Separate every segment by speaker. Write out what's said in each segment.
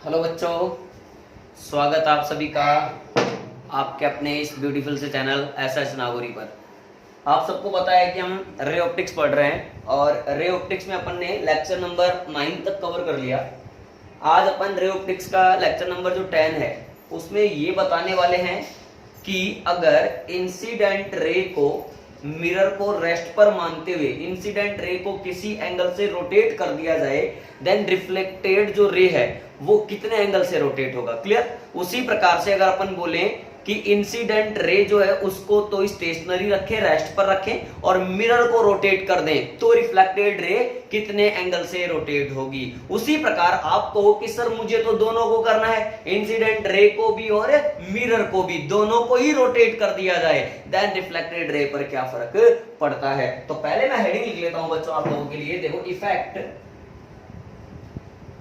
Speaker 1: Hello बच्चों, स्वागत आप सभी का आपके अपने इस ब्यूटीफुल से चैनल एसएस नागौरी पर। आप सबको पता है कि हम रे ऑप्टिक्स पढ़ रहे हैं और रे ऑप्टिक्स में अपन ने लेक्चर नंबर 9 तक कवर कर लिया। आज अपन रे ऑप्टिक्स का लेक्चर नंबर जो 10 है उसमें ये बताने वाले हैं कि अगर इंसिडेंट रे को मिरर को रेस्ट पर मानते हुए इंसिडेंट रे को किसी एंगल से रोटेट कर दिया जाए, देन रिफ्लेक्टेड जो रे है वो कितने एंगल से रोटेट होगा। क्लियर। उसी प्रकार से अगर अपन बोले कि इंसिडेंट रे जो है उसको तो स्टेशनरी रखें, रेस्ट पर रखें और मिरर को रोटेट कर दें, तो रिफ्लेक्टेड रे कितने एंगल से रोटेट होगी। उसी प्रकार आप कहो कि सर मुझे तो दोनों को करना है, इंसिडेंट रे को भी और मिरर को भी, दोनों को ही रोटेट कर दिया जाए, देन रिफ्लेक्टेड रे पर क्या फर्क पड़ता है। तो पहले मैं हेडिंग लिख लेता हूं बच्चों आप लोगों के लिए। देखो,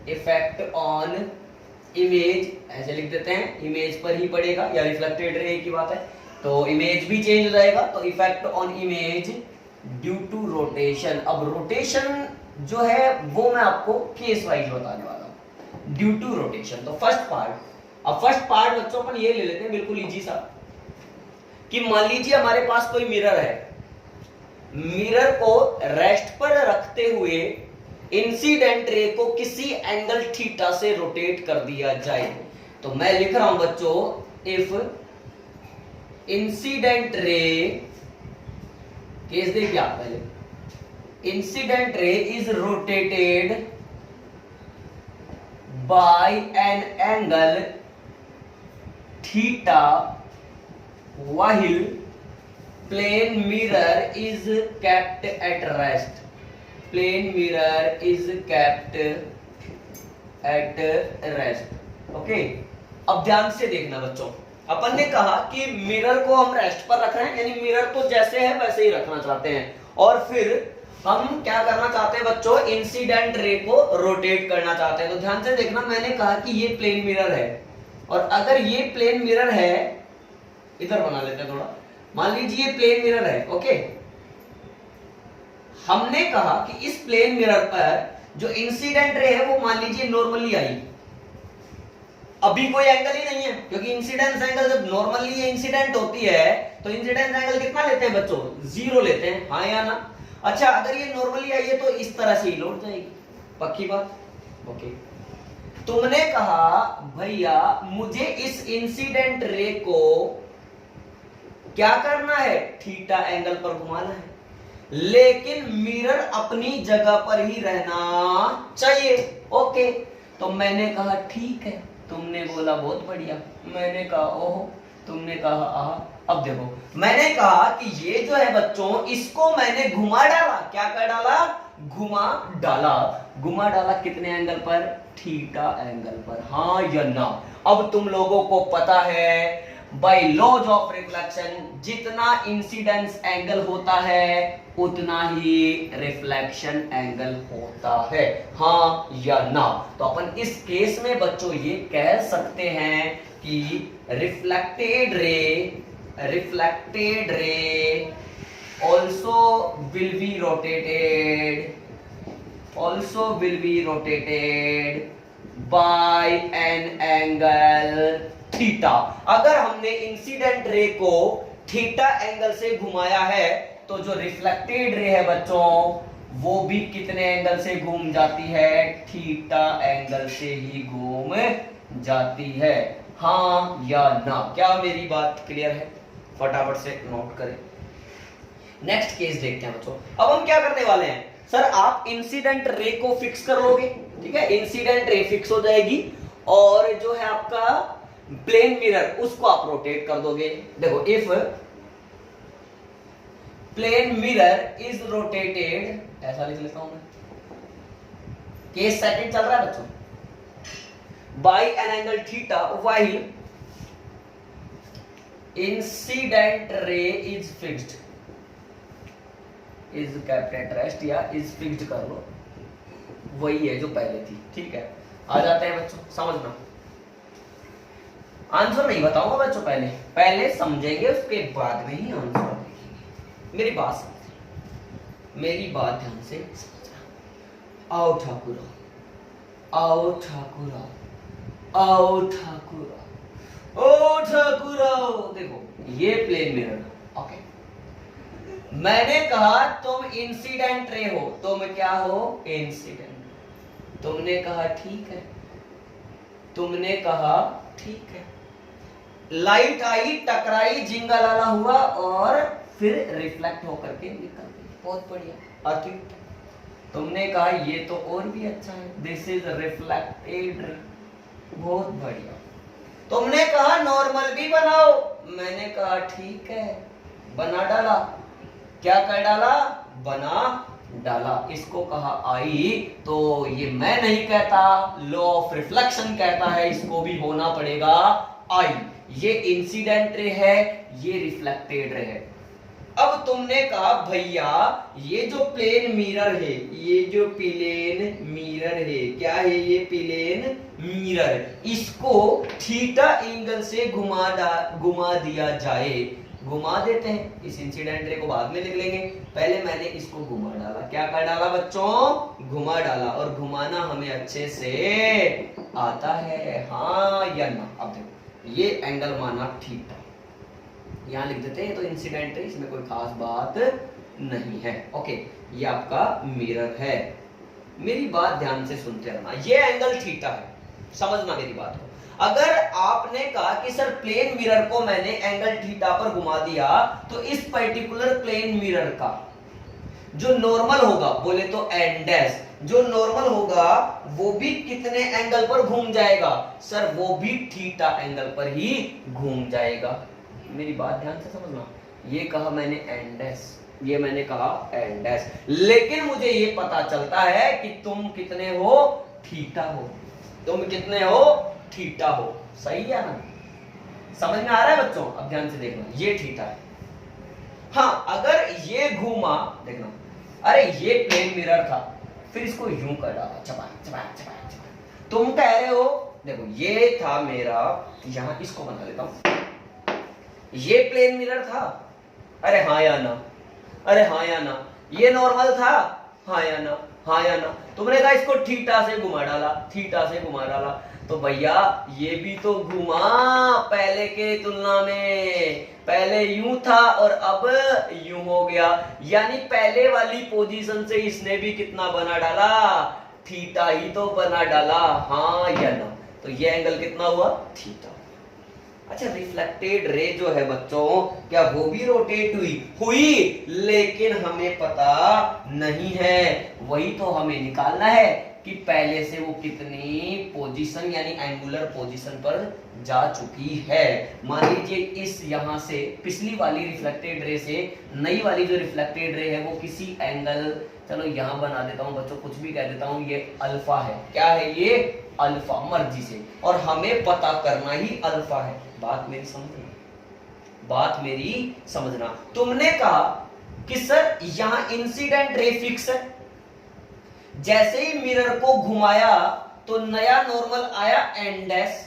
Speaker 1: इफेक्ट ऑन इमेज, ऐसे लिख देते हैं, इमेज पर ही पड़ेगा या रिफ्लेक्टेड रे की बात है तो इमेज भी चेंज हो जाएगा। तो effect on image due to rotation. अब रोटेशन जो है वो मैं आपको केस वाइज बताने वाला हूं, ड्यू टू रोटेशन। तो फर्स्ट पार्ट बच्चों अपन ये ले लेते हैं, बिल्कुल इजी सा, कि मान लीजिए हमारे पास कोई मिरर है, मिरर को रेस्ट पर रखते हुए इंसिडेंट रे को किसी एंगल थीटा से रोटेट कर दिया जाए। तो मैं लिख रहा हूं बच्चों, इफ इंसिडेंट रे, केस देखिए आप पहले, incident ray is rotated by an angle theta while plane mirror is kept at rest, plane mirror is kept at rest. Okay, अब ध्यान से देखना बच्चों, अपन ने कहा कि मिरर को हम रेस्ट पर रख रहे हैं, यानी मिरर को जैसे है वैसे ही रखना चाहते हैं, और फिर हम क्या करना चाहते हैं बच्चों, इंसिडेंट रे को रोटेट करना चाहते हैं। तो ध्यान से देखना, मैंने कहा कि ये प्लेन मिरर है, और अगर ये प्लेन मिरर है, इधर बना लेते हैं थोड़ा, मान लीजिए ये प्लेन मिरर है। ओके, हमने कहा कि इस प्लेन मिरर पर जो इंसिडेंट रे है वो मान लीजिए नॉर्मली आई, अभी कोई एंगल ही नहीं है, क्योंकि इंसिडेंस एंगल जब नॉर्मली इंसिडेंट होती है तो इंसिडेंस एंगल कितना लेते हैं बच्चों, 0 लेते हैं, हाँ या ना। अच्छा, अगर ये नॉर्मली आई है तो इस तरह से ही लौट जाएगी, पक्की बात। ओके, तुमने कहा भैया मुझे इस इंसिडेंट रे को क्या करना है, थीटा एंगल पर घुमाना है, लेकिन मिरर अपनी जगह पर ही रहना चाहिए। ओके, तो मैंने कहा ठीक है, तुमने बोला बहुत बढ़िया, मैंने कहा ओहो, तुमने कहा आह। अब देखो, मैंने कहा कि ये जो है बच्चों, इसको मैंने घुमा डाला, क्या कर डाला, घुमा डाला। घुमा डाला कितने एंगल पर, थीटा एंगल पर, हाँ या ना। अब तुम लोगों को पता है बाय लॉज ऑफ रिफ्लेक्शन, जितना इंसिडेंस एंगल होता है उतना ही रिफ्लेक्शन एंगल होता है, हाँ या ना। तो अपन इस केस में बच्चों ये कह सकते हैं कि reflected ray also will be rotated by an angle theta. अगर हमने इंसिडेंट रे को थीटा एंगल से घुमाया है तो जो रिफ्लेक्टेड रे है बच्चों वो भी कितने एंगल से घूम जाती है, थीटा एंगल से ही घूम जाती है, हाँ या ना। क्या मेरी बात क्लियर है? फटाफट से नोट करें। नेक्स्ट केस देखते हैं बच्चों। अब हम क्या करने वाले हैं, सर आप इंसिडेंट रे को फिक्स कर लोगे, ठीक है, इंसिडेंट रे फिक्स हो जाएगी, और जो है आपका प्लेन मिरर उसको आप रोटेट कर दोगे। देखो, if plane mirror is rotated, ऐसा लिख लेता हूं मैं, केस सेकंड चल रहा है बच्चों, by an angle theta while incident ray is fixed, is kept at rest या इज फिक्स्ड कर लो, वही है जो पहले थी, ठीक है। आ जाते हैं बच्चों, समझना, आंसर नहीं बताऊंगा बच्चों, पहले समझेंगे, उसके बाद में ही आंसर देखेंगे। मेरी बात ध्यान से समझना। आओ ठाकुर, आओ ठाकुर, ओ ठाकुर आओ। देखो ये प्लेन मिरर है, ओके। मैंने कहा तुम इंसिडेंट रे हो, तुम क्या हो? इंसिडेंट। तुमने कहा ठीक है, तुमने कहा ठीक है। लाइट आई, टकराई, जिंगालाला हुआ और फिर रिफ्लेक्ट होकर के निकल गई। बहुत बढ़िया। और तुमने कहा ये तो और भी अच्छा है, दिस इज रिफ्लेक्टेड रे। बहुत बढ़िया। तुमने कहा नॉर्मल भी बनाओ, मैंने कहा ठीक है, बना डाला। क्या कर डाला? बना डाला। इसको कहा आई। तो ये मैं नहीं कहता, लॉ ऑफ रिफ्लेक्शन कहता है इसको भी होना पड़ेगा आई। ये इंसिडेंट रे है, ये रिफ्लेक्टेड रे है। अब तुमने कहा भैया ये जो प्लेन मिरर है, ये जो प्लेन मिरर है, क्या है ये? Plane mirror. इसको थीटा एंगल से घुमा दिया जाए। घुमा देते हैं, इस इंसिडेंट रे को बाद में लिख लेंगे, पहले मैंने इसको घुमा डाला। क्या कर डाला बच्चों? घुमा डाला। और घुमाना हमें अच्छे से आता है, हाँ या ना? अब देखो ये एंगल माना थीटा, यहां लिख देते हैं, तो इंसिडेंट है, इसमें कोई खास बात नहीं है। ओके, ये आपका मिरर है। मेरी बात ध्यान से सुनते रहना, ये एंगल थीटा है, समझना मेरी बात को। अगर आपने कहा कि सर प्लेन मिरर को मैंने एंगल थीटा पर घुमा दिया, तो इस पर्टिकुलर प्लेन मिरर का जो नॉर्मल होगा, बोले तो एन डैश, जो नॉर्मल होगा वो भी कितने एंगल पर घूम जाएगा? सर वो भी थीटा एंगल पर ही घूम जाएगा। मेरी बात ध्यान से समझना, ये कहा मैंने एन डैश, ये मैंने कहा एन डैश, लेकिन मुझे ये पता चलता है कि तुम कितने हो? थीटा हो। तुम कितने हो? थीटा हो। सही है ना? समझ में आ रहा है बच्चों? अब ध्यान से देखना, ये थीटा है। हाँ, अगर ये घूमा, देखना, अरे ये प्लेन मिरर था, फिर इसको यूं कर डाला, चपा चपा चपा चपा। तुम कह रहे हो, देखो ये था मेरा, यहां इसको बना लेता हूं, ये प्लेन मिरर था, अरे हाँ या ना? अरे हाँ या ना? ये नॉर्मल था, हाँ या ना? हाँ या ना? तुमने कहा इसको थीटा से घुमा डाला, थीटा से घुमा डाला, तो भैया ये भी तो घुमा पहले के तुलना में। पहले यूं था और अब यूं हो गया, यानी पहले वाली पोजीशन से इसने भी कितना बना डाला? थीटा ही तो बना डाला, हाँ या ना? तो ये एंगल कितना हुआ? थीटा। अच्छा, रिफ्लेक्टेड रे जो है बच्चों, क्या वो भी रोटेट हुई? लेकिन हमें पता नहीं है। वही तो हमें निकालना है कि पहले से वो कितनी पोजीशन यानी एंगुलर पोजीशन पर जा चुकी है। मान लीजिए इस यहां से पिछली वाली रिफ्लेक्टेड रे से नई वाली जो रिफ्लेक्टेड रे है वो किसी एंगल, चलो यहां बना देता हूं बच्चों, कुछ भी कह देता हूं, ये अल्फा है। क्या है ये? अल्फा, मर्जी से, और हमें पता करना ही अल्फा है। बात मेरी समझना, बात मेरी समझना। तुमने कहा कि सर यहां इंसिडेंट रे फिक्स है, जैसे ही मिरर को घुमाया तो नया नॉर्मल आया एन डैश।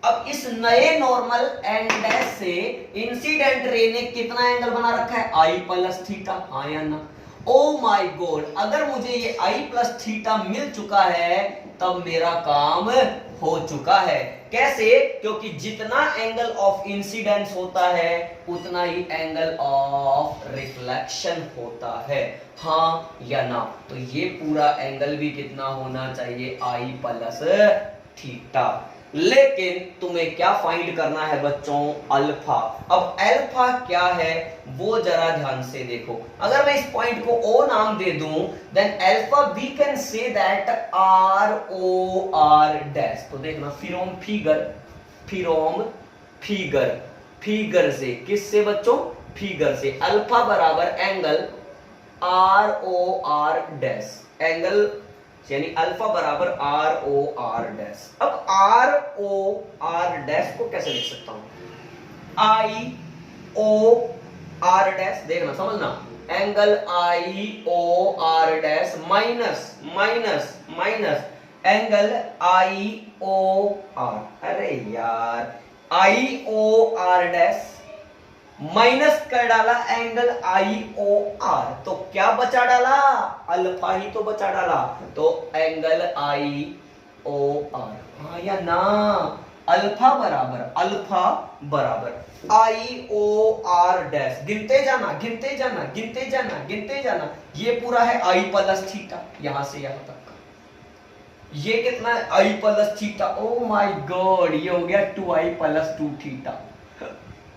Speaker 1: अब इस नए नॉर्मल एन डैश से इंसिडेंट रे ने कितना एंगल बना रखा है? आई प्लस थीटा, हाँ या ना? ओ माय गॉड, अगर मुझे ये आई प्लस थीटा मिल चुका है तब मेरा काम हो चुका है। कैसे? क्योंकि जितना एंगल ऑफ इंसिडेंस होता है उतना ही एंगल ऑफ रिफ्लेक्शन होता है, हाँ या ना? तो ये पूरा एंगल भी कितना होना चाहिए? आई प्लस थीटा। लेकिन तुम्हें क्या फाइंड करना है बच्चों? अल्फा। अब अल्फा क्या है वो जरा ध्यान से देखो। अगर मैं इस पॉइंट को ओ नाम दे दूं, then alpha we can say that R O are dash. तो देखना, from figure, from figure, figure से, किससे बच्चों? फिगर से। अल्फा बराबर angle R O are dash, angle यानी अल्फा बराबर आर ओ आर डैश। अब आर ओ आर डैश को कैसे लिख सकता हूं? आई ओ आर डैश, देखना समझना, angle i o are dash minus minus minus angle i o r. अरे यार, i o are dash minus कर डाला एंगल आई ओ आर, तो क्या बचा डाला? अल्फा ही तो बचा डाला। तो एंगल आई ओ आर, हाँ या ना, अल्फा बराबर आई ओ आर डैश, गिनते जाना गिनते जाना गिनते जाना गिनते जाना, ये पूरा है आई प्लस थीटा, यहां से यहां तक का, ये कितना है i plus theta, oh my god, ये हो गया 2i plus 2 theta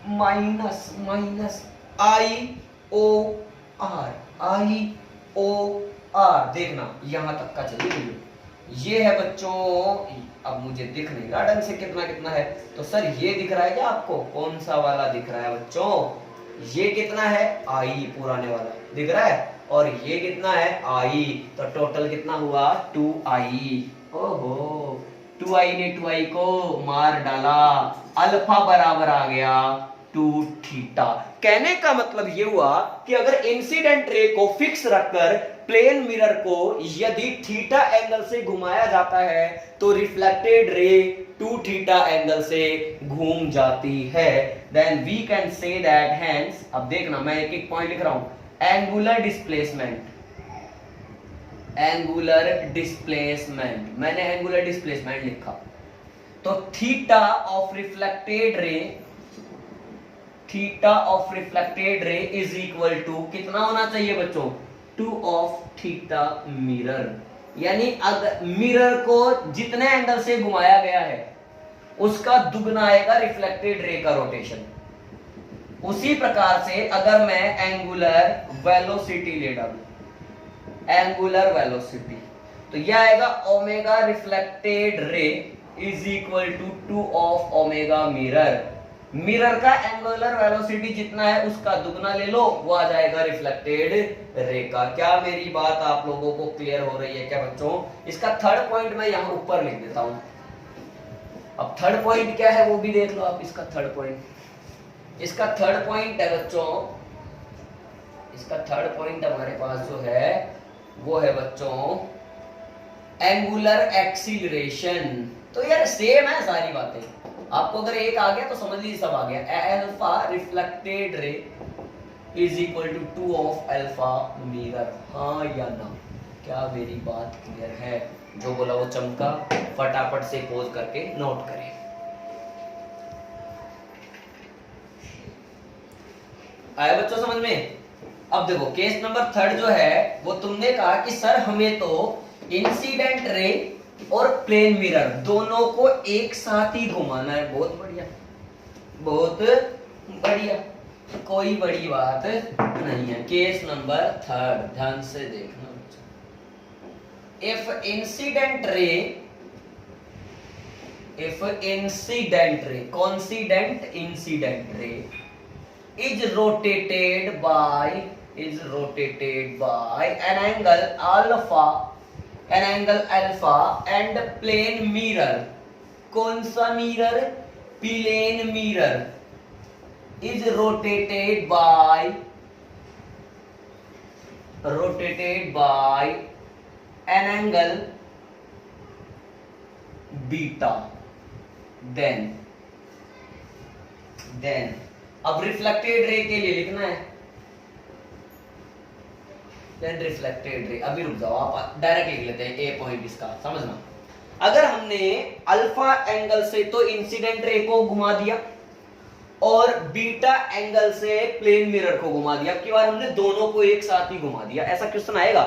Speaker 1: minus minus i o r, देखना यहां तक का चलिए, ये है बच्चों, अब मुझे दिख नहीं रहा ढंग से कितना कितना है, तो सर ये दिख रहा है क्या आपको, कौन सा वाला दिख रहा है बच्चों, ये कितना है आई, पुराने वाला दिख रहा है, और ये कितना है आई, तो टोटल कितना हुआ 2i, ओहो 2i ने 2i को मार डाला, अल्फा बराबर आ गया 2 थीटा। कहने का मतलब ये हुआ कि अगर इंसिडेंट रे को फिक्स रखकर प्लेन मिरर को यदि थीटा एंगल से घुमाया जाता है तो रिफ्लेक्टेड रे 2 थीटा एंगल से घूम जाती है, then we can say that hence, अब देखना मैं एक एक पॉइंट लिख रहा हूं, एंगुलर डिस्प्लेसमेंट, मैंने एंगुलर डिस्प्लेसमेंट लिखा, तो theta of reflected ray is equal to कितना होना चाहिए बच्चों, 2 ऑफ थीटा मिरर, यानी अगर मिरर को जितने एंगल से घुमाया गया है उसका दुगना आएगा रिफ्लेक्टेड रे का रोटेशन। उसी प्रकार से अगर मैं एंगुलर वेलोसिटी ले डालूं, एंगुलर वेलोसिटी, तो यह आएगा omega reflected ray is equal to 2 of omega mirror, mirror का एंगुलर वेलोसिटी जितना है उसका दुगना ले लो, वो आ जाएगा रिफ्लेक्टेड रे का। क्या मेरी बात आप लोगों को क्लियर हो रही है क्या बच्चों? इसका थर्ड पॉइंट मैं यहां ऊपर लिख देता हूं। अब थर्ड पॉइंट क्या है वो भी देख लो आप, इसका थर्ड पॉइंट, इसका थर्ड पॉइंट है बच्चों, इसका थर्ड पॉइंट हमारे पास जो है वो है बच्चों एंगुलर एक्सीलरेशन। तो यार सेम है सारी बातें, आपको अगर एक आ गया तो समझ लीजिए सब आ गया। Alpha reflected ray is equal to 2 of alpha mirror, हाँ या ना? क्या मेरी बात क्लियर है? जो बोला वो चमका, फटाफट से पोज करके नोट करें। आया बच्चों समझ में? अब देखो केस नंबर थर्ड जो है वो तुमने कहा कि सर हमें तो इंसिडेंट रे और प्लेन मिरर दोनों को एक साथ ही घुमाना है। बहुत बढ़िया, बहुत बढ़िया, कोई बड़ी बात नहीं है। केस नंबर थर्ड ध्यान से देखना, if incident ray coincident incident ray is rotated by an angle alpha and plane mirror, कौन सा mirror? Plane mirror is rotated by an angle beta, then अब रिफ्लेक्टेड रे के लिए लिखना है, देन रिफ्लेक्टेड रे, अभी रुक जाओ आप डायरेक्ट लिख लेते हैं ए पॉइंट इसका, समझना। अगर हमने अल्फा एंगल से तो इंसिडेंट रे को घुमा दिया और बीटा एंगल से प्लेन मिरर को घुमा दिया, अब की बार हमने दोनों को एक साथ ही घुमा दिया, ऐसा क्वेश्चन आएगा?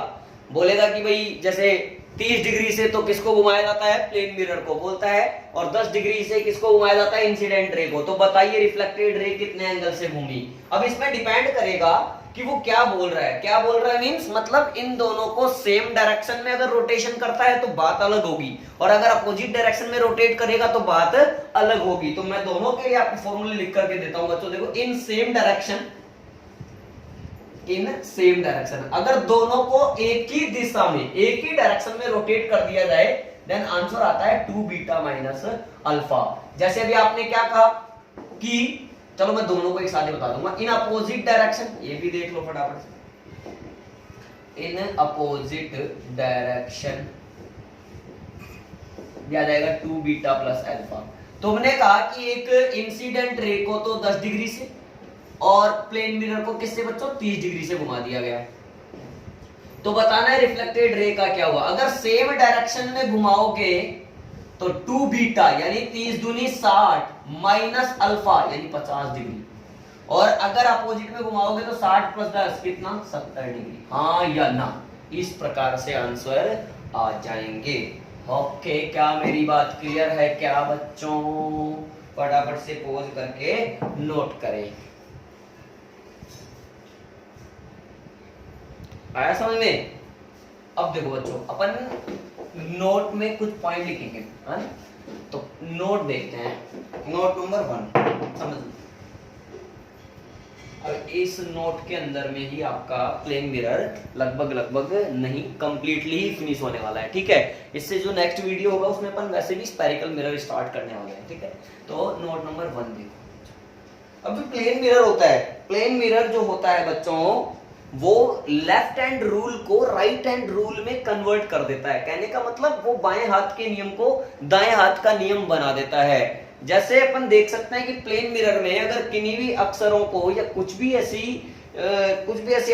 Speaker 1: बोलेगा कि भाई जैसे 30 डिग्री से तो किसको घुमाया जाता है? प्लेन मिरर को बोलता है, और 10 डिग्री से किसको घुमाया जाता है? इंसिडेंट रे को। तो बताइए रिफ्लेक्टेड रे कितने एंगल से घूमी? अब इसमें डिपेंड करेगा कि वो क्या बोल रहा है। क्या बोल रहा है मींस मतलब इन दोनों को सेम डायरेक्शन में अगर रोटेशन करता है तो बात अलग होगी, और अगर अपोजिट डायरेक्शन में रोटेट करेगा तो बात अलग होगी। तो मैं दोनों के लिए आपको फॉर्मूले लिख करके देता हूं बच्चों, देखो इन सेम डायरेक्शन, अगर दोनों को एक ही दिशा में एक ही डायरेक्शन में रोटेट कर दिया जाए देन आंसर आता है 2 बीटा माइनस अल्फा। जैसे अभी आपने क्या कहा कि चलो मैं दोनों को एक साथ ही बता दूंगा, इन अपोजिट डायरेक्शन, ये भी देख लो फटाफट से, इन अपोजिट डायरेक्शन आ जाएगा 2 बीटा प्लस अल्फा। तुमने कहा कि एक इंसिडेंट रे को तो 10 डिग्री से और प्लेन मिरर को किससे बच्चों? 30 डिग्री से घुमा दिया गया। तो बताना है रिफ्लेक्टेड रे का क्या हुआ। अगर सेम डायरेक्शन में घुमाओगे तो 2 बीटा यानी 30 दूनी 60 माइनस अल्फा यानी 50 डिग्री। और अगर अपोजिट में घुमाओगे तो 60 प्लस 10 कितना 70 डिग्री। हाँ या ना, इस प्रकार से आंसर आ जाएंगे। ओके, क्या मेरी बात क्लियर है क्या बच्चों? फटाफट से पोज करके नोट करें। आया समझ में? अब देखो बच्चों, अपन नोट में कुछ पॉइंट लिखेंगे, है? तो नोट देखते हैं, नोट नंबर 1 समझ। अब इस नोट के अंदर में ही आपका प्लेन मिरर लगभग नहीं कंप्लीटली ही फिनिश होने वाला है, ठीक है। इससे जो नेक्स्ट वीडियो होगा उसमें अपन वैसे भी स्फेरिकल मिरर स्टार्ट करने वाले हैं, ठीक है। तो नोट नंबर 1 देखो। अब जो प्लेन मिरर होता है, प्लेन मिरर जो होता है बच्चों, वो लेफ्ट हैंड रूल को राइट हैंड रूल में कन्वर्ट कर देता है। कहने का मतलब वो बाएं हाथ के नियम को दाएं हाथ का नियम बना देता है। जैसे अपन देख सकते हैं कि प्लेन मिरर में अगर किन्हीं भी अक्षरों को या कुछ भी ऐसी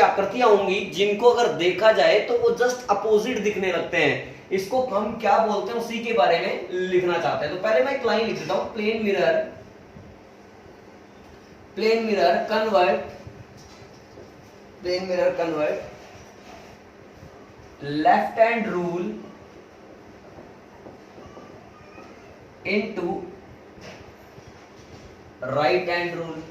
Speaker 1: आकृतियां होंगी जिनको अगर देखा जाए तो वो जस्ट अपोजिट दिखने लगते हैं। इसको हम क्या बोलते हैं उसी के बारे में लिखना चाहते हैं। तो पहले मैं एक लाइन लिख देता हूं, plane mirror convert left hand rule into right hand rule.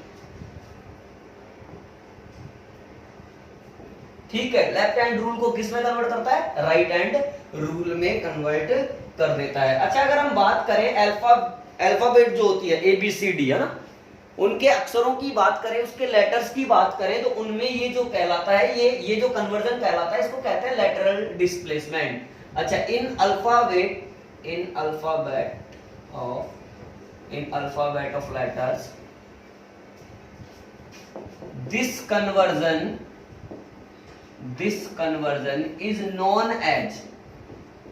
Speaker 1: ठीक है, लेफ्ट हैंड रूल को किस में कन्वर्ट करता है? राइट हैंड रूल में कन्वर्ट कर देता है। अच्छा, अगर हम बात करें अल्फाबेट जो होती है ABCD, है ना, उनके अक्षरों की बात करें, उसके लेटर्स की बात करें, तो उनमें ये जो कहलाता है, ये जो कन्वर्जन कहलाता है, इसको कहते हैं लैटरल डिस्प्लेसमेंट। अच्छा, in alphabet of letters this conversion is known as.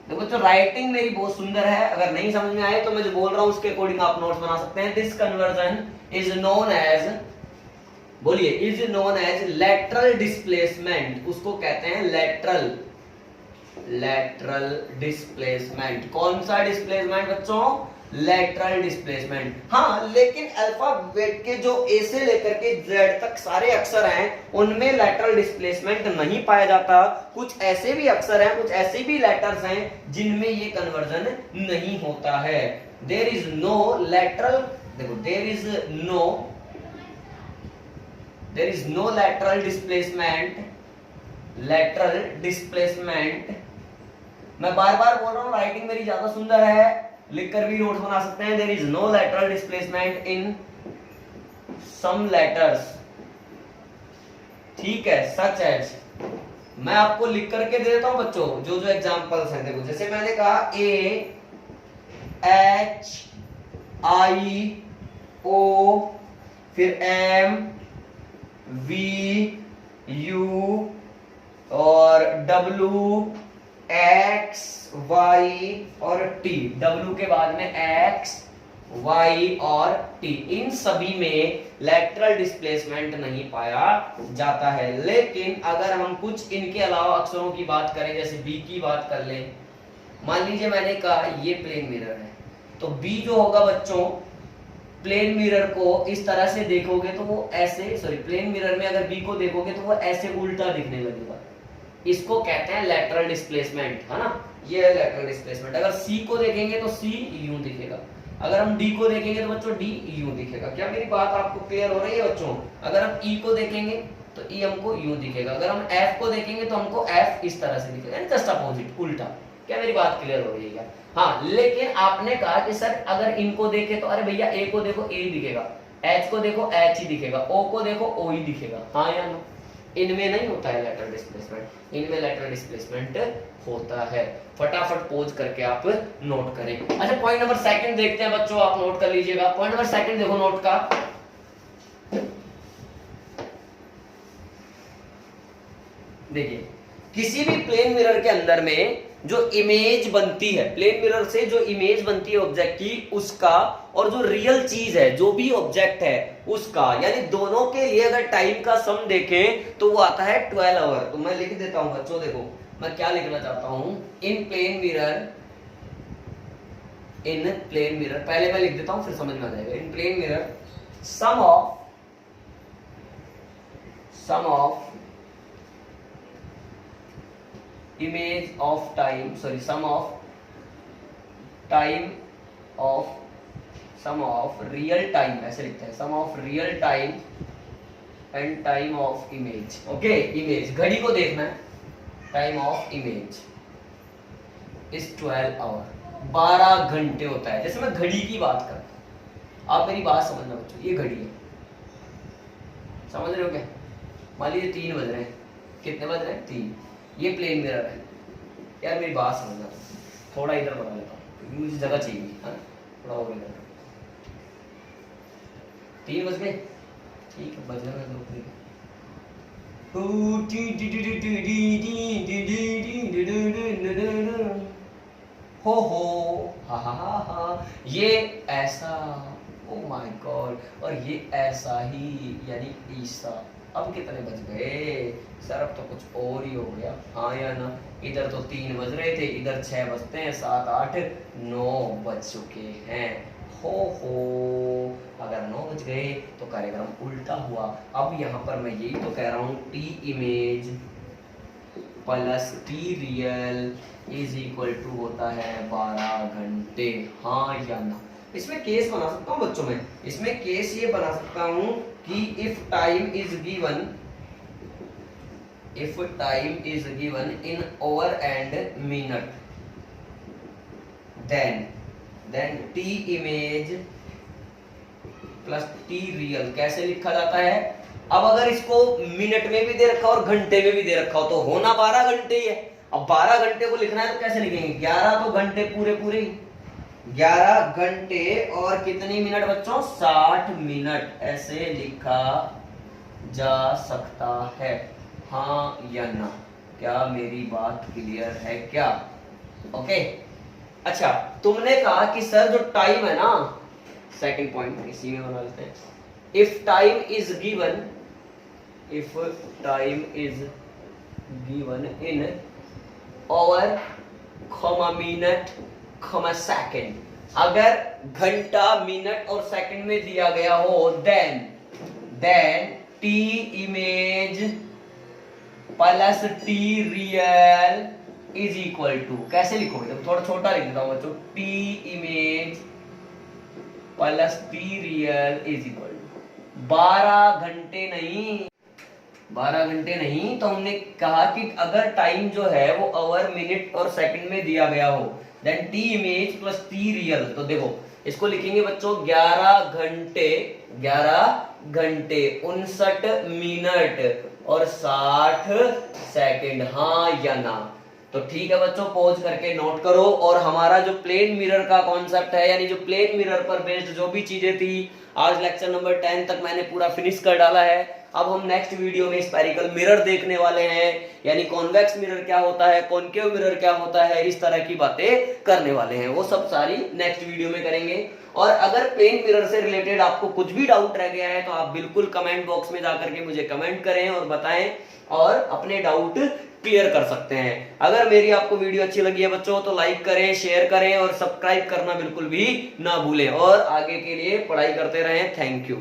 Speaker 1: देखो बच्चों, राइटिंग मेरी बहुत सुंदर है, अगर नहीं समझ में आए तो मैं जो बोल रहा हूं उसके अकॉर्डिंग आप नोट्स बना सकते हैं। This conversion is known as, बोलिए, is known as lateral displacement. उसको कहते हैं लैटरल डिस्प्लेसमेंट। कौन सा डिस्प्लेसमेंट बच्चों? Lateral displacement. हाँ, लेकिन अल्फाबेट के जो ए से लेकर के जेड तक सारे अक्षर हैं उनमें लैटरल डिस्प्लेसमेंट नहीं पाया जाता। कुछ ऐसे भी अक्षर हैं, कुछ ऐसे भी लेटर्स हैं जिनमें ये कन्वर्जन नहीं होता है। देयर इज नो लैटरल, देखो, there is no lateral displacement. मैं बार बार बोल रहा हूं, राइटिंग मेरी ज्यादा सुंदर है, लिखकर भी नोट्स बना सकते हैं। There is no lateral displacement in some letters, ठीक है, सच एज। मैं आपको लिख करके दे देता हूं बच्चों जो जो एग्जांपल्स हैं। देखो, जैसे मैंने कहा AHIO, फिर MVU और WXY और T। W के बाद में X, Y और T, इन सभी में लैटरल डिस्प्लेसमेंट नहीं पाया जाता है। लेकिन अगर हम कुछ इनके अलावा अक्षरों की बात करें, जैसे B की बात कर लें, मान लीजिए मैंने कहा ये प्लेन मिरर है, तो B जो होगा बच्चों, प्लेन मिरर को इस तरह से देखोगे तो वो ऐसे, प्लेन मिरर में अगर B को देखोगे तो वो ऐसे उल्टा दिखने लगेगा। इसको कहते हैं लैटरल डिस्प्लेसमेंट, है ना, ये है लैटरल डिस्प्लेसमेंट। अगर C को देखेंगे तो C यूं दिखेगा, अगर हम D को देखेंगे तो बच्चों D यूं दिखेगा। क्या मेरी बात आपको क्लियर हो रही है बच्चों? अगर हम E को देखेंगे तो E हमको यूं दिखेगा, अगर हम F को देखेंगे तो हमको F इस तरह से दिखेगा, जस्ट अपोजिट, उल्टा। क्या मेरी बात क्लियर हो रही है क्या? हाँ, लेकिन आपने कहा कि सर अगर इनको देखे तो, अरे भैया A को देखो A दिखेगा, H को देखो H ही दिखेगा, O को देखो O ही दिखेगा, हाँ या नो? इनमें नहीं होता है लैटरल डिस्प्लेसमेंट, इनमें लैटरल डिस्प्लेसमेंट होता है। फटाफट पोज करके आप नोट करें। अच्छा, पॉइंट नंबर 2 देखते हैं बच्चों, आप नोट कर लीजिएगा। पॉइंट नंबर 2 देखो नोट का, देखिए, किसी भी प्लेन मिरर के अंदर में जो इमेज बनती है, प्लेन मिरर से जो इमेज बनती है ऑब्जेक्ट की, उसका, और जो रियल चीज है, जो भी ऑब्जेक्ट है उसका, यानी दोनों के लिए अगर टाइम का सम देखें तो वो आता है 12 आवर। तो मैं लिख देता हूं बच्चों, देखो मैं क्या लिखना चाहता हूं, in plane mirror in plane mirror, पहले मैं लिख देता हूं फिर समझ में आ जाएगा। In plane mirror sum of image of time, sorry sum of real time, ऐसे लिखते हैं, sum of real time and time of image. Okay, image घड़ी को देखना है, time of image is 12 hour, 12 घंटे होता है। जैसे मैं घड़ी की बात करता हूं, आप मेरी बात समझना बच्चों, ये घड़ी है, समझ रहे हो क्या? मान लीजिए 3 बज रहे हैं, कितने बज रहे हैं? 3। ये प्लेन मिरर है। यार मेरी बात समझना, थोड़ा इधर बना लेता हूँ क्योंकि मुझे जगह चाहिए। हाँ, थोड़ा और इधर। 3 बज गए, ठीक है, बजने में दो। हो हा, ये ऐसा, ओ माय गॉड, और ये ऐसा ही, यानी ईसा। अब कितने बज गए सर? अब तो कुछ और ही हो गया, हाँ या ना? इधर तो 3 बज रहे थे, इधर 6 बजते हैं, 7, 8, 9 बज चुके हैं। हो अगर 9 बज गए तो कार्यक्रम उल्टा हुआ। अब यहाँ पर मैं यही तो कह रहा हूँ, T image plus T real is equal to होता है 12 घंटे, हाँ या ना? इसमें केस बना सकता हूँ बच्चों में, इसमें केस ये बना सकता हूँ कि if time is given in hour and minute, then T image plus T real कैसे लिखा जाता है? अब अगर इसको मिनट में भी दे रखा और घंटे में भी दे रखा हो तो होना 12 घंटे ही है। अब 12 घंटे को लिखना है तो कैसे लिखेंगे? 11 तो घंटे पूरे 11 घंटे और कितनी मिनट बच्चों? 60 मिनट, ऐसे लिखा जा सकता है, हाँ या ना? क्या मेरी बात क्लियर है क्या? ओके, अच्छा, तुमने कहा कि सर जो टाइम है ना, सेकंड पॉइंट इसी में बना लेते हैं, if time is given in hour, minute, second, अगर घंटा, मिनट और सेकंड में दिया गया हो, then T image plus T real is equal to, कैसे लिखोगे? थोड़ा छोटा लिख देता हूं बच्चों, T image plus T real is equal to 12 घंटे नहीं, 12 घंटे नहीं, तो हमने कहा कि अगर टाइम जो है वो आवर, मिनट और सेकंड में दिया गया हो, then T image plus T real, तो देखो इसको लिखेंगे बच्चों 11 घंटे 59 मिनट और 60 सेकंड, हाँ या ना? तो ठीक है बच्चों, पॉज करके नोट करो। और हमारा जो प्लेन मिरर का कॉन्सेप्ट है, यानी जो प्लेन मिरर पर बेस्ड जो भी चीजें थी, आज लेक्चर नंबर 10 तक मैंने पूरा फिनिश कर डाला है। अब हम नेक्स्ट वीडियो में स्पेरिकल मिरर देखने वाले हैं, यानी कॉन्वेक्स मिरर क्या होता है, कॉनकेव मिरर क्या होता है, इस तरह की बातें करने वाले हैं। वो सब सारी नेक्स्ट वीडियो में करेंगे। और अगर प्लेन मिरर से रिलेटेड आपको कुछ भी डाउट रह गया है तो आप बिल्कुल कमेंट बॉक्स में जाकर के मुझे कमेंट करें और बताएं और अपने डाउट क्लियर कर सकते हैं। अगर मेरी आपको वीडियो अच्छी लगी है बच्चों तो लाइक करें, शेयर करें और सब्सक्राइब करना बिल्कुल भी ना भूलें। और आगे के लिए पढ़ाई करते रहें। Thank you.